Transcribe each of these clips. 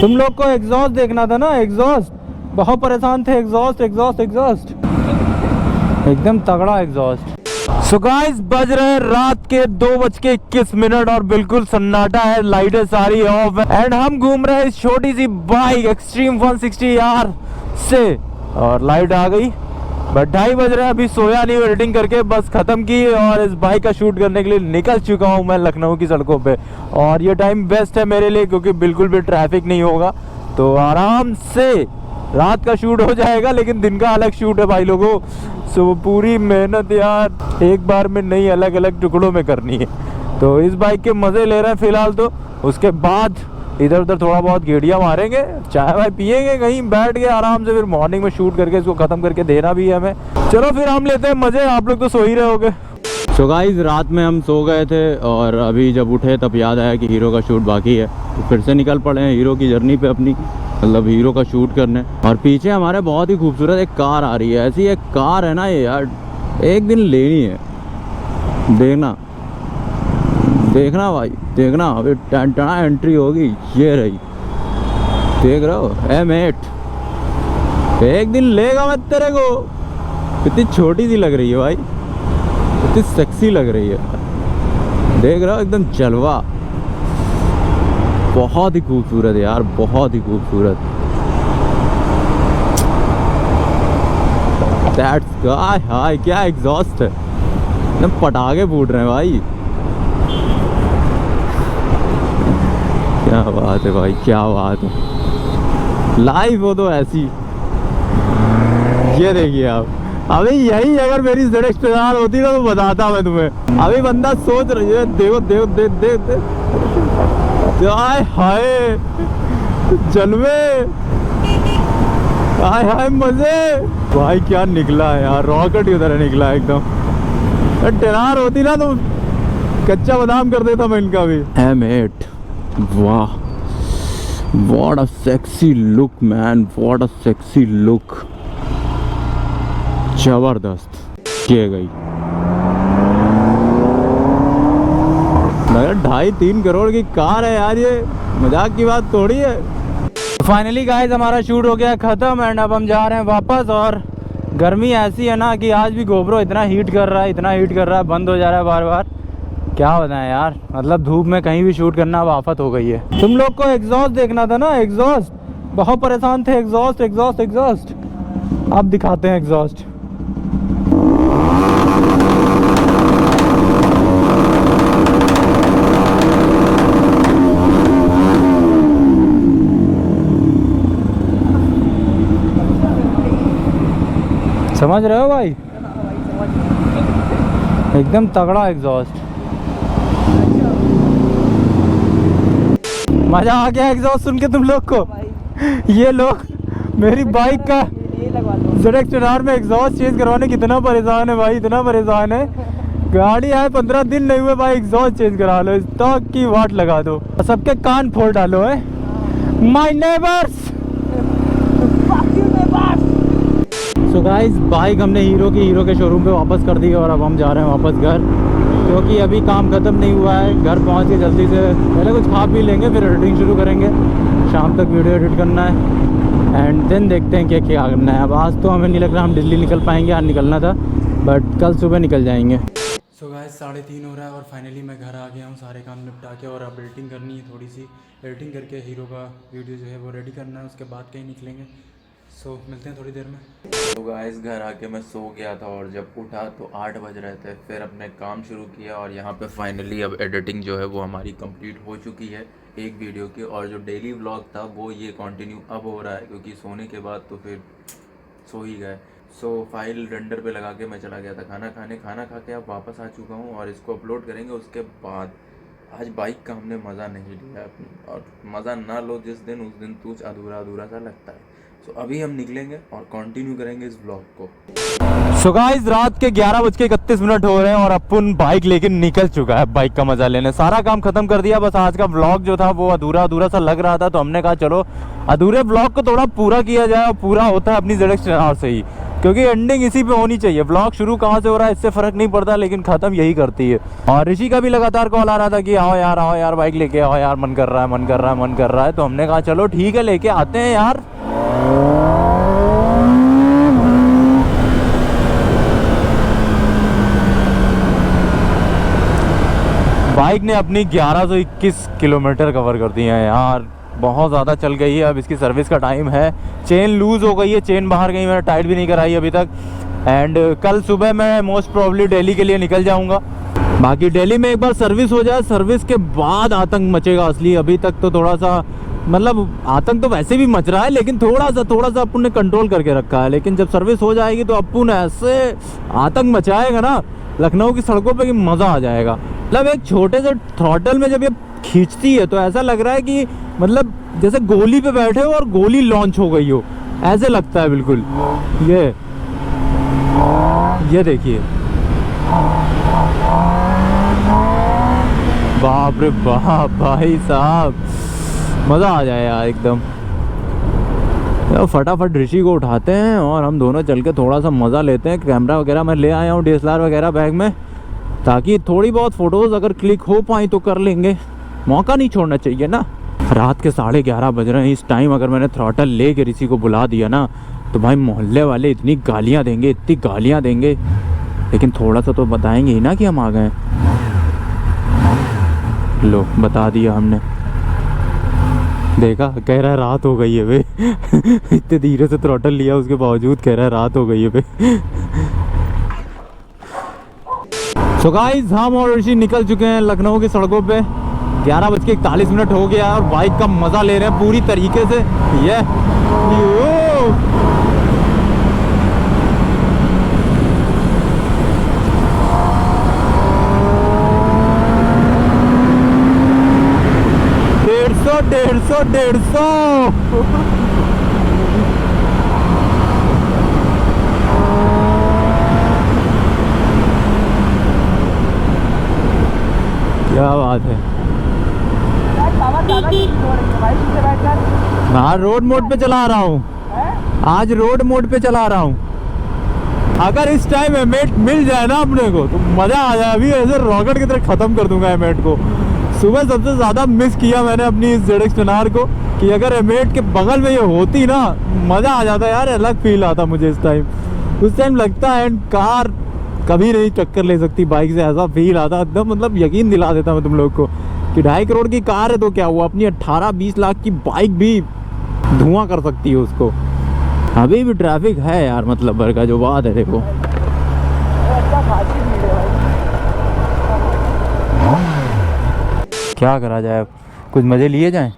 तुम लोग को एग्जॉस्ट देखना था ना, एग्जॉस्ट बहुत परेशान थे। एग्जॉस्ट एग्जॉस्ट एग्जॉस्ट एकदम तगड़ा एग्जॉस्ट। सो गाइस बज रहे रात के 2:21 और बिल्कुल सन्नाटा है, लाइटें सारी ऑफ है एंड हम घूम रहे हैं इस छोटी सी बाइक एक्सट्रीम 160R से और लाइट आ गई। बट 2:30 बज रहे हैं, अभी सोया नहीं, एडिटिंग करके बस खत्म की और इस बाइक का शूट करने के लिए निकल चुका हूँ मैं लखनऊ की सड़कों पे। और ये टाइम बेस्ट है मेरे लिए क्योंकि बिल्कुल भी ट्रैफिक नहीं होगा, तो आराम से रात का शूट हो जाएगा। लेकिन दिन का अलग शूट है भाई लोगों, सो पूरी मेहनत यार एक बार में नहीं, अलग अलग टुकड़ों में करनी है। तो इस बाइक के मज़े ले रहे हैं फिलहाल, तो उसके बाद इधर उधर थोड़ा बहुत गेड़ियाँ मारेंगे, चाय वाय पियेंगे कहीं बैठ के आराम से, फिर मॉर्निंग में शूट करके इसको ख़त्म करके देना भी है हमें। चलो फिर हम लेते हैं मज़े, आप लोग तो सो ही रहे होगे। सो गाइस रात में हम सो गए थे और अभी जब उठे तब याद आया कि हीरो का शूट बाकी है, तो फिर से निकल पड़े हैं हीरो की जर्नी पे अपनी, मतलब हीरो का शूट करने। और पीछे हमारे बहुत ही खूबसूरत एक कार आ रही है, ऐसी एक कार है ना ये यार, एक दिन लेनी है। देखना भाई देखना, अभी टना एंट्री होगी, ये रही देख रहे हो M8, एक दिन लेगा मैं तेरे को। कितनी छोटी सी लग रही है भाई, कितनी सेक्सी लग रही है, देख रहे हो एकदम जलवा, बहुत ही खूबसूरत है यार, बहुत ही खूबसूरत। दैट्स हाय, क्या एग्जॉस्ट है, एकदम पटाखे फूट रहे हैं भाई, क्या बात है भाई, क्या बात है। लाइफ हो तो ऐसी, ये देखिए आप। अभी यही अगर मेरी ZX स्टार होती ना तो बताता मैं तुम्हें। अभी बंदा सोच रही है, देखो देखो देख देख देख, हाय जलवे, हाय हाय मजे भाई, क्या निकला है यार, रॉकेट की तरह निकला है एकदम। टेरार होती ना तो कच्चा बादाम कर देता मैं इनका भी। M8, वाह what a sexy look man, what a sexy look, जबरदस्त किए गई। मगर 2.5-3 करोड़ की कार है यार, ये मजाक की बात थोड़ी है। फाइनली गाइस हमारा शूट हो गया खत्म एंड अब हम जा रहे हैं वापस। और गर्मी ऐसी है ना कि आज भी गोप्रो इतना हीट कर रहा है, इतना हीट कर रहा है, बंद हो जा रहा है बार बार, क्या बताएं यार। मतलब धूप में कहीं भी शूट करना अब आफत हो गई है। तुम लोग को एग्जॉस्ट देखना था ना, एग्जॉस्ट बहुत परेशान थे। एग्जॉस्ट एग्जॉस्ट एग्जॉस्ट अब दिखाते हैं एग्जॉस्ट। समझ रहे हो भाई, एकदम तगड़ा एग्जॉस्ट, मजा आ गया एग्जॉस्ट सुन के तुम लोग को। ये लोग मेरी बाइक का ZX स्टार में एग्जॉस्ट चेंज करवाने कितना परेशान है भाई, इतना परेशान है। गाड़ी आए 15 दिन नहीं हुए भाई, एग्जॉस्ट चेंज करा लो, स्टॉक की वाट लगा दो, सबके कान फोड़ डालो है। My neighbours. So guys bike हमने हीरो के शोरूम पे वापस कर दी और अब हम जा रहे हैं वापस घर, क्योंकि अभी काम ख़त्म नहीं हुआ है। घर पहुंच के जल्दी से पहले कुछ खा पी लेंगे, फिर एडिटिंग शुरू करेंगे। शाम तक वीडियो एडिट करना है एंड देन देखते हैं क्या क्या करना है। अब आज तो हमें नहीं लग रहा हम दिल्ली निकल पाएंगे, आज निकलना था बट कल सुबह निकल जाएंगे। सो गाइस 3:30 हो रहा है और फाइनली मैं घर आ गया हूँ सारे काम निपटा के, और अब एडिटिंग करनी है, थोड़ी सी एडिटिंग करके हीरो का वीडियो जो है वो रेडी करना है, उसके बाद कहीं निकलेंगे। सो मिलते हैं थोड़ी देर में। तो गाइस घर आके मैं सो गया था और जब उठा तो 8 बज रहे थे, फिर अपने काम शुरू किया और यहाँ पे फाइनली अब एडिटिंग जो है वो हमारी कंप्लीट हो चुकी है एक वीडियो की। और जो डेली व्लॉग था वो ये कंटिन्यू अब हो रहा है, क्योंकि सोने के बाद तो फिर सो ही गए। सो फाइल रेंडर पे लगा के मैं चला गया था खाना खाने, खाना खा के अब वापस आ चुका हूँ और इसको अपलोड करेंगे। उसके बाद आज बाइक का हमने मज़ा नहीं लिया अपनी, और मज़ा ना लो जिस दिन उस दिन कुछ अधूरा अधूरा सा लगता है। सो अभी हम निकलेंगे और कंटिन्यू करेंगे इस ब्लॉग को। सो गाइस रात के 11:31 हो रहे हैं और अपन बाइक लेके निकल चुका है बाइक का मजा लेने। सारा काम खत्म कर दिया, बस आज का ब्लॉग जो था वो अधूरा अधूरा सा लग रहा था, तो हमने कहा चलो अधूरे ब्लॉग को थोड़ा पूरा किया जाए, और पूरा होता है अपनी ZX स्टार से ही। क्योंकि एंडिंग इसी पे होनी चाहिए। ब्लॉग शुरू कहाँ से हो रहा है इससे फ़र्क नहीं पड़ता, लेकिन ख़त्म यही करती है। और ऋषि का भी लगातार कॉल आ रहा था कि आओ यार बाइक लेके आओ यार, मन कर रहा है। तो हमने कहा चलो ठीक है, लेके आते हैं यार। बाइक ने अपनी 1121 किलोमीटर कवर कर दिए हैं यार, बहुत ज़्यादा चल गई है। अब इसकी सर्विस का टाइम है। चेन लूज़ हो गई है, चेन बाहर गई, मैंने टाइट भी नहीं कराई अभी तक। एंड कल सुबह मैं मोस्ट प्रॉब्ली दिल्ली के लिए निकल जाऊंगा। बाकी दिल्ली में एक बार सर्विस हो जाए, सर्विस के बाद आतंक मचेगा असली। अभी तक तो थोड़ा सा मतलब आतंक तो वैसे भी मच रहा है, लेकिन थोड़ा सा अपन ने कंट्रोल करके रखा है। लेकिन जब सर्विस हो जाएगी तो अपन ऐसे आतंक मचाएगा ना लखनऊ की सड़कों पे कि मज़ा आ जाएगा। मतलब एक छोटे से थ्रॉटल में जब ये खींचती है तो ऐसा लग रहा है कि मतलब जैसे गोली पे बैठे हो और गोली लॉन्च हो गई हो, ऐसे लगता है बिल्कुल। ये देखिए, बाप रे बाप भाई साहब, मज़ा आ जाए यार एकदम। तो फटाफट ऋषि को उठाते हैं और हम दोनों चल के थोड़ा सा मज़ा लेते हैं। कैमरा वगैरह मैं ले आया हूँ, DSLR वगैरह बैग में, ताकि थोड़ी बहुत फ़ोटोज़ अगर क्लिक हो पाई तो कर लेंगे। मौका नहीं छोड़ना चाहिए ना। रात के 11:30 बज रहे हैं। इस टाइम अगर मैंने थ्रॉटल ले के ऋषि को बुला दिया ना तो भाई मोहल्ले वाले इतनी गालियाँ देंगे, लेकिन थोड़ा सा तो बताएंगे ही ना कि हम आ गए। लो बता दिया हमने, देखा, कह रहा है रात हो गई है बे। इतने धीरे से थ्रॉटल लिया उसके बावजूद कह रहा है रात हो गई है बे। सो गाइस, हम और ऋषि निकल चुके हैं लखनऊ की सड़कों पे। 11:41 हो गया और बाइक का मजा ले रहे हैं पूरी तरीके से। ये 150 क्या बात है। हाँ, रोड मोड पे चला रहा हूँ आज, रोड मोड पे चला रहा हूँ। अगर इस टाइम एमेट मिल जाए ना अपने को तो मजा आ जाए। अभी ऐसे रॉकेट की तरह खत्म कर दूंगा एमेट को। सुबह सबसे ज्यादा मिस किया मैंने अपनी इस ZX टेनार को, कि अगर एमेट के बगल में ये होती ना मजा आ जाता यार। अलग फील आता मुझे इस टाइम। उस टाइम लगता है कार कभी नहीं टक्कर ले सकती बाइक से, ऐसा फील आता एकदम। मतलब यकीन दिला देता मैं तुम लोग को कि 2.5 करोड़ की कार है तो क्या हुआ, अपनी 18-20 लाख की बाइक भी धुआं कर सकती है उसको। अभी भी ट्रैफिक है यार, मतलब भर का जो बात है। देखो क्या करा जाए, अब कुछ मज़े लिए जाएं।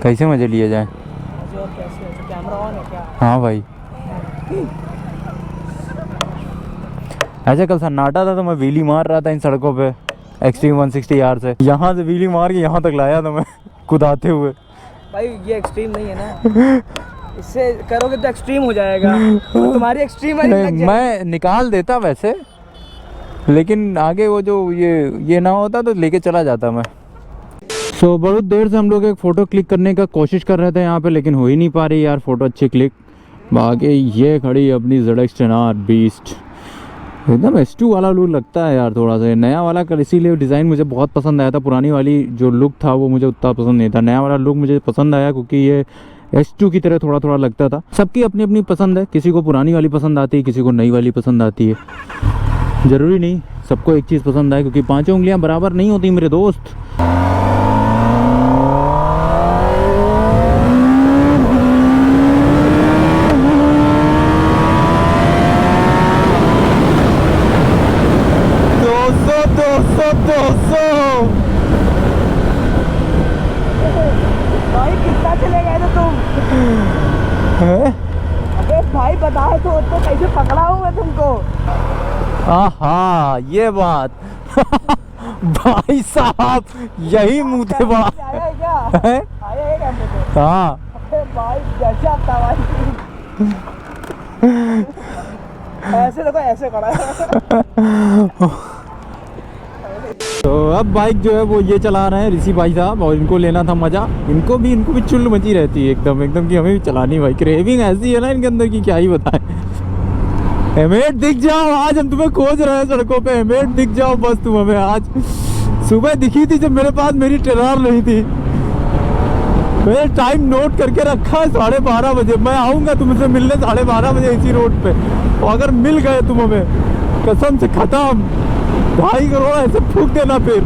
कैसे मज़े लिए जाएं? हाँ भाई, ऐसे कल सन्नाटा था तो मैं व्हीली मार रहा था इन सड़कों पे एक्सट्रीम 160R से। यहाँ से व्हीली मार के यहाँ तक लाया था मैं कुदाते हुए। भाई ये एक्सट्रीम नहीं है ना, इससे करोगे तो एक्सट्रीम हो जाएगा। तो तुम्हारी एक्सट्रीम वाली मैं निकाल देता वैसे, लेकिन आगे वो जो ये ना होता तो लेके चला जाता मैं। सो बहुत देर से हम लोग एक फ़ोटो क्लिक करने का कोशिश कर रहे थे यहाँ पे, लेकिन हो ही नहीं पा रही यार फ़ोटो अच्छी क्लिक। बाकी ये खड़ी अपनी ZX टेनार बीस्ट, एकदम S2 वाला लुक लगता है यार थोड़ा सा। नया वाला कर, इसीलिए डिज़ाइन मुझे बहुत पसंद आया था। पुरानी वाली जो लुक था वो मुझे उतना पसंद नहीं था। नया वाला लुक मुझे पसंद आया क्योंकि ये S2 की तरह थोड़ा थोड़ा लगता था। सबकी अपनी अपनी पसंद है, किसी को पुरानी वाली पसंद आती है, किसी को नई वाली पसंद आती है। ज़रूरी नहीं सबको एक चीज़ पसंद आए, क्योंकि पाँचों उंगलियां बराबर नहीं होती मेरे दोस्त। भाई कितना चले गए थे तुम? अबे भाई बताए तो कैसे पकड़ा हूँ मैं तुमको। आहा, ये बात। भाई साहब यही मुँह थे बात। आया है क्या? है? आया है कैमरे पे? हाँ अबे भाई गजब था भाई। ऐसे देखो, ऐसे करा है। तो अब बाइक जो है वो ये चला रहे हैं ऋषि भाई साहब, और इनको लेना था मज़ा। इनको भी चुल मची रहती है एकदम कि हमें भी चलानी। भाई क्रेविंग ऐसी है ना इनके अंदर की क्या ही बताएं। हेमेट दिख जाओ, आज हम तुम्हें खोज रहे हैं सड़कों पे। हेमेट दिख जाओ बस तुम हमें आज। सुबह दिखी थी जब मेरे पास मेरी टेरार नहीं थी। मैंने टाइम नोट करके रखा है 12:30 बजे। मैं आऊँगा तुमसे मिलने 12:30 बजे इसी रोड पे, और अगर मिल गए तुम हमें, कसम से खत्म, 2.5 करोड़ ऐसे फूंक देना। फिर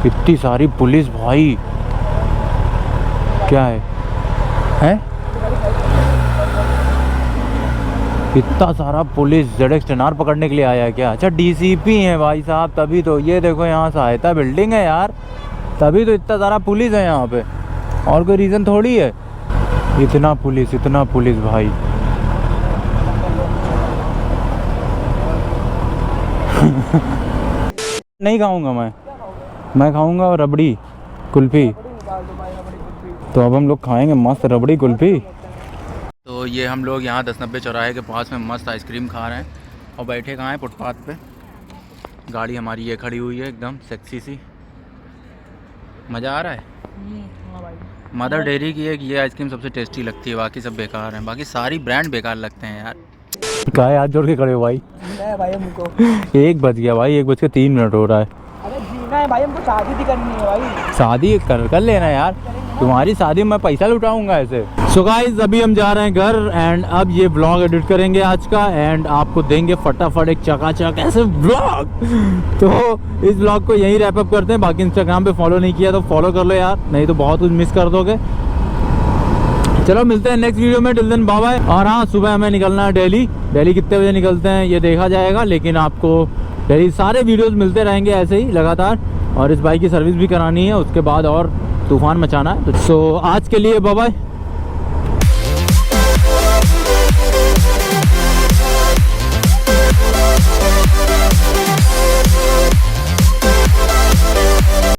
इतनी सारी पुलिस भाई, क्या है हैं? इतना सारा पुलिस ZX 10R पकड़ने के लिए आया है क्या? अच्छा DCP है भाई साहब, तभी तो। ये देखो यहाँ सहायता बिल्डिंग है यार, तभी तो इतना सारा पुलिस है यहाँ पे, और कोई रीज़न थोड़ी है। इतना पुलिस भाई। नहीं खाऊंगा मैं खाऊंगा रबड़ी कुल्फ़ी। तो अब हम लोग खाएंगे मस्त रबड़ी कुल्फ़ी। तो ये हम लोग यहाँ 1090 चौराहे के पास में मस्त आइसक्रीम खा रहे हैं, और बैठे कहाँ हैं? फुटपाथ पे। गाड़ी हमारी ये खड़ी हुई है एकदम सेक्सी सी। मज़ा आ रहा है। मदर डेयरी की एक ये आइसक्रीम सबसे टेस्टी लगती है, बाकी सब बेकार हैं। बाकी सारी ब्रांड बेकार लगते हैं यार। क्या है, हाथ जोड़ के खड़े हो भाई? भाई हमको 1 बज गया भाई, 1:03 हो रहा है। अरे जीना है भाई, हमको शादी भी करनी है भाई। शादी कर लेना यार, तुम्हारी शादी में मैं पैसा लुटाऊंगा ऐसे। सो गाइस अभी हम जा रहे हैं घर, एंड अब ये ब्लॉग एडिट करेंगे आज का, एंड आपको देंगे फटाफट एक चकाचक ऐसे ब्लॉग। तो इस ब्लॉग को यहीं रैप अप करते हैं। बाकी इंस्टाग्राम पे फॉलो नहीं किया तो फॉलो कर लो यार, नहीं तो बहुत कुछ मिस कर दोगे। चलो मिलते हैं नेक्स्ट वीडियो में, टिल देन बाय बाय। और हाँ, सुबह हमें निकलना है दिल्ली कितने बजे निकलते हैं ये देखा जाएगा, लेकिन आपको दिल्ली सारे वीडियोस मिलते रहेंगे ऐसे ही लगातार। और इस बाइक की सर्विस भी करानी है, उसके बाद और तूफान मचाना है। तो आज के लिए बाय बाय।